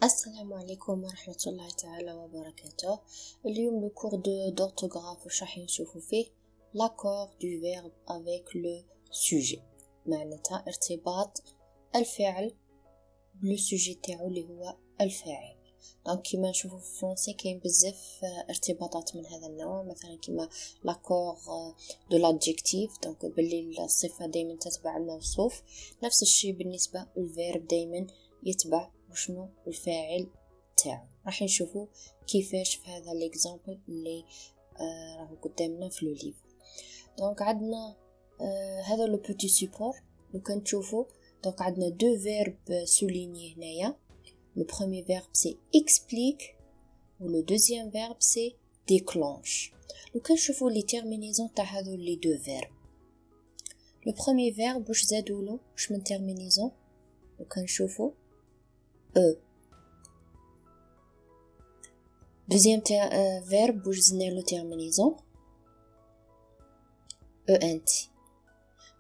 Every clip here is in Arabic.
السلام عليكم ورحمة الله تعالى وبركاته. اليوم لو كور d'orthographe واش راح نشوفوا فيه l'accord du verbe avec le sujet، معناتها ارتباط الفعل بلو سوجي تاعو اللي هو الفاعل. دونك كيما نشوفوا في الفرنسي كاين بزاف ارتباطات من هذا النوع، مثلا كيما l'accord de l'adjectif، دونك باللي الصفة دايما تتبع الموصوف. نفس الشيء بالنسبة للفيرب دايما يتبع وشنو الفاعل تاعو. راح نشوفوا كيفاش في هذا الاكزامبل اللي راهو قدامنا في لو ليفر. دونك عندنا هذا لو بوتي سيبور لو كنشوفوا. دونك عندنا دو فيرب سوليني هنايا. لو بروميير فيرب سي explique و لو دوزيام فيرب سي déclenche. لو كنشوفوا لي تيرمينيزون تاع هذو لي دو فيرب، لو بروميير فيرب واش زادولو واش من تيرمينيزون. لو كنشوفوا e. Deuxième verbe واش زدنا له terminaison ent.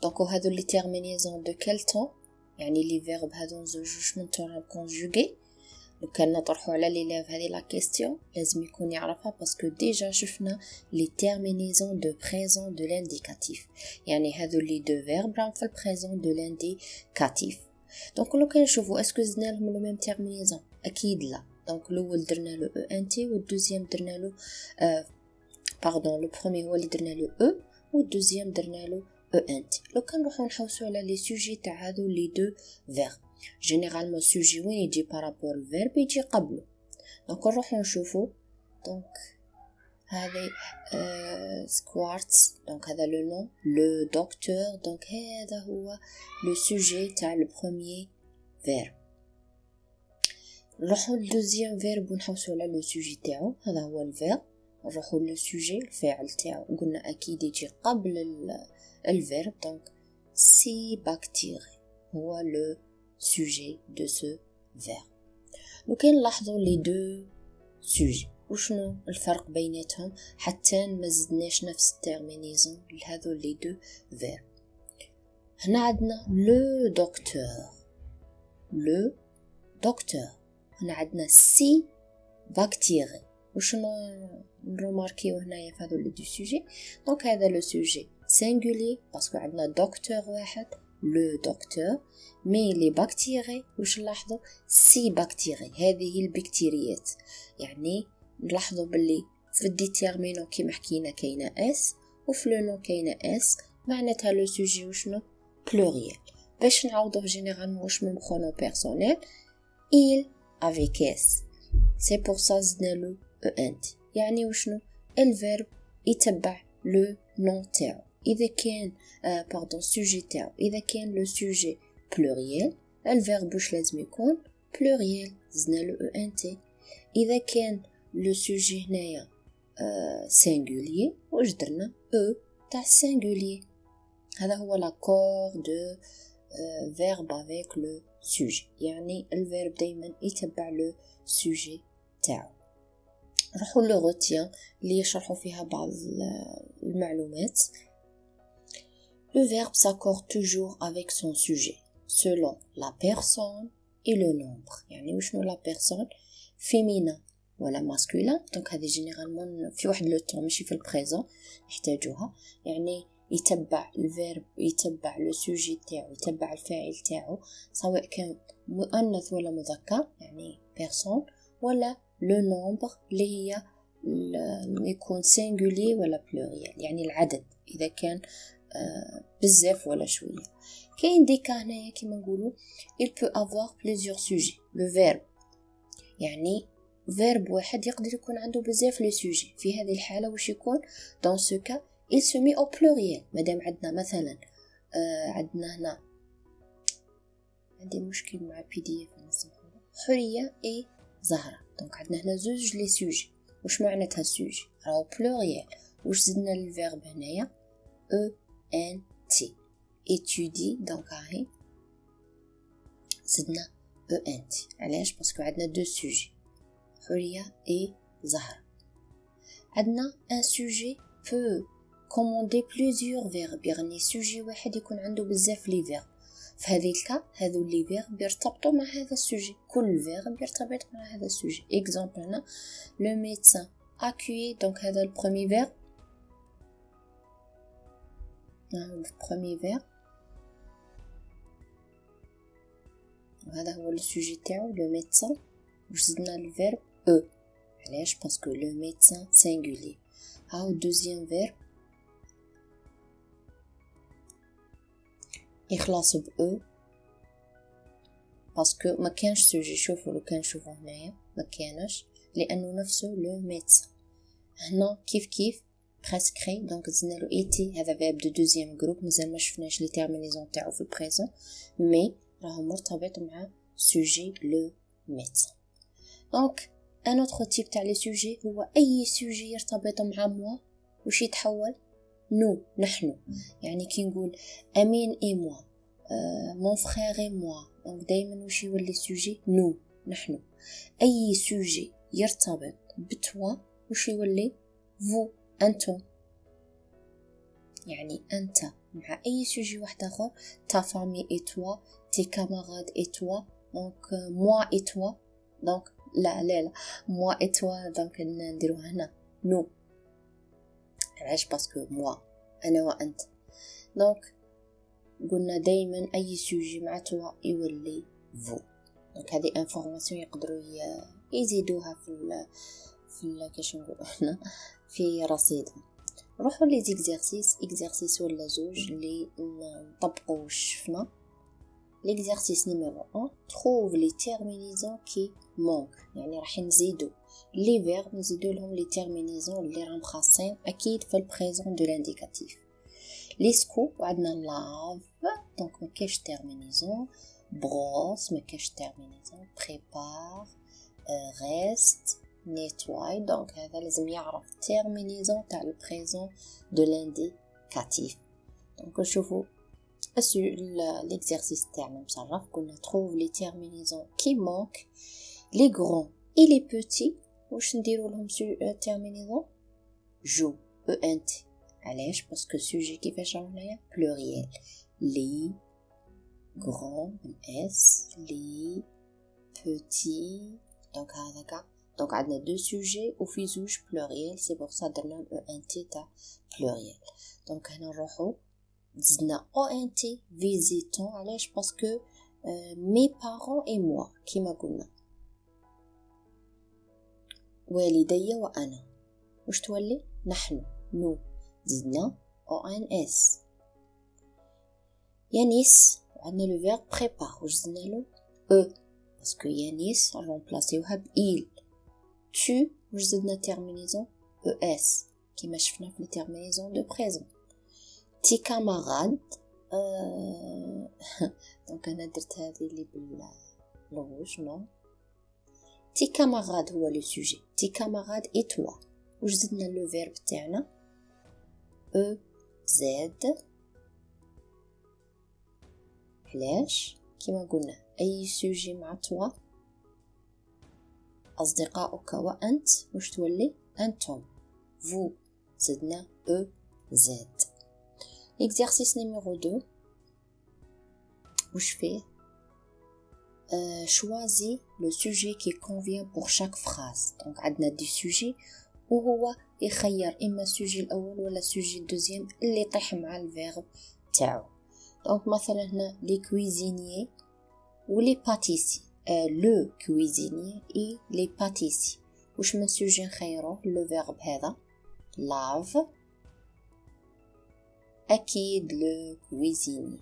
Donc هادو لي terminaison de quel temps، يعني لي فيرب هادو زوج من طون كونجوغي. لو كان نطرحوا على ليلاف هذه لا كيستيون لازم يكون يعرفها، باسكو ديجا شفنا لي terminaison de présent de l'indicatif، يعني هادو لي دو فيرب راهم في البريزون دو لانديكاتيف. دونك لو كنشوفوا اسكو زدنا لهم لو ميم تيرمينيزون، اكيد لا. دونك الاول درنا له او ان تي والدوزيام درنا له باردون لو بروميير هو اللي درنا له او والدوزيام درنا له او ان تي. لو كنروحوا نحوسوا على لي سوجي تاع هادو لي دو فيرب، جينيرالمون سوجي وين يجي بارابور الفيرب يجي قبله. دونك نروحوا نشوفوا. دونك هذه سكوارتز، دونك هذا لو نون لو دكتور. دونك هذا هو لو سوجي تاع لو بروميير فيرب. نروحوا للدوزيام فيرب ونحوسوا على لو سوجي تاعو، هذا هو الفيرب. نروحوا للسوجي الفاعل تاعو، قلنا اكيد يجي قبل الفيرب. دونك سي باكتيري هو لو سوجي دو سو فيرب. لو كان نلاحظوا لي دو سوجي وشنو الفرق بيناتهم حتى ما زدناش نفس التيرمينيزون لهذو لي دو فيرب. هنا عندنا لو دكتور، لو دكتور. هنا عندنا سي باكتيري. وشنو نروماركيو هنايا في هذو لي دو سوجي. دونك هذا لو سوجي سينغولي باسكو عندنا دكتور واحد لو دكتور، مي لي باكتيري واش نلاحظوا سي باكتيري، هذه البكتيريات. يعني نلاحظوا باللي في الديتيرمينون كيما حكينا كاينه اس وفي لو نون كاينه اس، معناتها لو سوجي وشنو بلوريال. باش نعوضوه جينيرالمون واش من برونون بيرسونيل il avec s. c'est pour ça زدنا له ent، يعني وشنو الفيرب يتبع لو نون تاعو. اذا كان باردون سوجي تاعو، اذا كان لو سوجي بلوريال الفيرب واش لازم يكون بلوريال، زدنا له ent. اذا كان لو سوجي هنايا سينغولير واش درنا او تاع سينغولير. هذا هو لاكور دو verbe avec le sujet، يعني الفيرب دايما يتبع لو سوجي تاعو. نروحوا لو روتيان اللي يشرحوا فيها بعض المعلومات. Le verbe s'accorde toujours avec son sujet selon la personne et le nombre. يعني وشنو la personne féminin ولا masculin. دونك هذه جينيرالمون في واحد لو طون ماشي في البريزون نحتاجوها، يعني يتبع الفيرب يتبع لو سوجي تاعو يتبع الفاعل تاعو، سواء كان مؤنث ولا مذكر يعني بيرسون، ولا لو نومبر اللي هي يكون سينغولي ولا بلوريال يعني العدد اذا كان بزاف ولا شويه. كاين دي كا هنايا كيما نقولوا il peut avoir plusieurs sujets. le verbe يعني فيرب واحد يقدر يكون عنده بزاف لي سوجي. في هذه الحاله واش يكون dans ce cas il se met au pluriel. مادام عندنا مثلا عندنا هنا عندي مشكل مع PDF نسمحوا حريه اي زهره. دونك عندنا هنا زوج لي سوجي. واش معناتها سوجي راهو بلوريال. واش زدنا للفيرب هنايا او ان تي étudier. دونك هاهي زدنا او ان تي. علاش؟ باسكو عندنا دو سوجي حريه اي زهره. عندنا ان سوجي peut commander plusieurs verbes، يعني سوجي واحد يكون عنده بزاف لي فيرب. في هذه الكا هذو لي فيرب يرتبطوا مع هذا السوجي، كل فيرب يرتبط مع هذا السوجي. اكزامبل هنا لو ميدسان accueilli، دونك هذا البرومي فيرب، البرومي فيرب وهذا هو السوجي تاعو لو ميدسان. واش زدنا الفيرب او، علاش؟ باسكو لو ميدسان سينغولي. هاو دوزيام فيرب يخلص ب او باسكو ما كانش سوجي. شوفوا لو كان شوفوا هنايا ما كانش، لانه نفسه لو ميدسان. هنا كيف بريسكري، دونك زدنا له ايتي، هذا فيرب دو دوزيام جروب، مازال ما شفناش لي تيرمينيزون تاعو في البريزون، مي راهو مرتبط مع سوجي لو ميدسان. دونك ان اوتر تيب تاع لي سوجي هو اي سوجي يرتبط مع موا وش يتحول نو، نحن. يعني كي نقول امين اي موا، مون فخير اي موا، دونك دائما وش يولي سوجي نو، نحن. اي سوجي يرتبط بتوا وش يولي فو، انتم. يعني انت مع اي سوجي واحد اخر، تا فامي اي توا، تي كاماراد اي توا، دونك موا اي توا، دونك لا موا اي توا، دونك نديرو هنا نو. علاش؟ باسكو موا انا وانت. دونك قلنا دائما اي سوجي مع توا يولي فو. دونك هذه انفورماسيون يقدروا يزيدوها في كاش نقولوا هنا في رصيدهم. نروحوا لي زيكزارسيس، اكزارسيس ولا زوج اللي نطبقوا شفنا. ليكزارسيس نيميرو 1، trouve les terminaisons qui manquent، يعني راح نزيدوا لي فيرب، نزيدوا لهم لي تيرمينيزون اللي راهم خاصين اكيد في البريزون دو لانديكاتيف. ليسكو وعندنا لاف، دونك ما كاش تيرمينيزون. بروس ما كاش تيرمينيزون. بريبار، ريست، نيتواي، دونك هذا لازم يعرف تيرمينيزون تاع البريزون دو لانديكاتيف. دونك نشوفوا l'exercice تاعنا مصرف. قلنا trouve les terminaisons qui manquent les grands et les petits. واش نديروا لهم terminaison جو ent. علاش؟ باسكو سوجي كيفاش راهو هنايا pluriel، les grands s، les petits، دونك هذاك. دونك عندنا دو سوجي وفي زوج pluriel، سي بور سا درنا ent تاع pluriel. دونك هنا نروحوا زدنا ONT فيزيتون. علاش؟ باسكو مي بارون اي موا كيما قلنا، والدي وانا، واش تولي نحن نو. زدنا ONS. يانيس عندنا لو فيرب بريبار، واش زدنا له او باسكو يانيس رامبلاسيوها ب إيل. tu واش زدنا تيرمينيزون ES كيما شفنا في لي تيرمينيزون دو بريزون. تي كاماراد، دونك انا درت هذه اللي بالروج نو. تي كاماراد هو لو سوجي، تي كاماراد اي توا. واش زدنا لو فيرب تاعنا او زد. علاش؟ كيما قلنا اي سوجي مع توا اصدقاؤك وانت واش تولي انتم فو. زدنا او زد. L'exercice numéro 2. واش فيه؟ choisis le sujet qui convient pour chaque phrase. Donc عندنا دي سوجي وهو يخير اما السوجي الاول ولا السوجي الدوزيام اللي يطيح مع الفيرب تاعو. دونك مثلا هنا لي كويزينيي ولي باتيسي، لو كويزينيي اي لي باتيسي. واش من سوجي نخيروه؟ لو فيرب هذا لاف، أكيد لو كويزيني.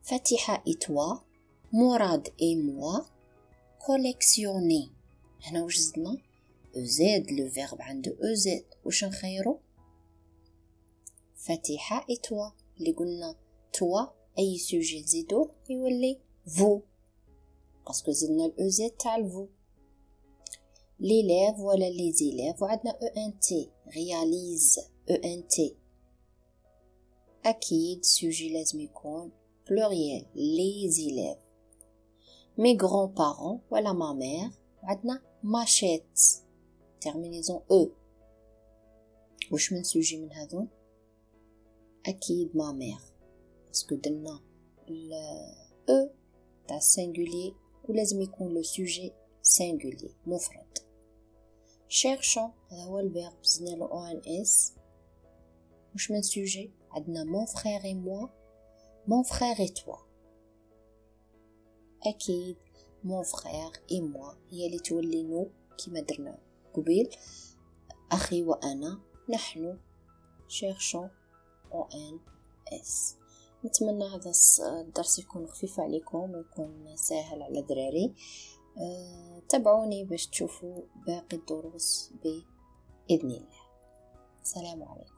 فاتحة إي توا، مراد إي موا، كوليكسيوني. هنا واش زدنا؟ زاد لو فيرب عنده زاد، واش نخيرو؟ فاتحة إي توا اللي قلنا توا أي سوجي نزيدوه يولي فو باسكو زدنا زاد تاع الفو. l'élève ولا les élèves وعندنا ENT réalise ENT. أكيد سوجي لازم يكون pluriel les élèves. mes grands-parents ولا ma mère وعندنا machette terminaison E. وش من سوجي من هذون؟ أكيد ما مير باسكو درنا او تاع singulier ولازم يكون لو سوجي singulier مفرد. cherchons هذا هو الفيرب زدنا له او ان اس مش من سوجي. عندنا mon frère et moi mon frère et toi. أكيد mon frère et moi هي اللي تولي نو كما درنا قبيل أخي وأنا نحن. cherchons ان اس. نتمنى هذا الدرس يكون خفيف عليكم ويكون سهل على دراري. تابعوني باش تشوفوا باقي الدروس بإذن الله. السلام عليكم.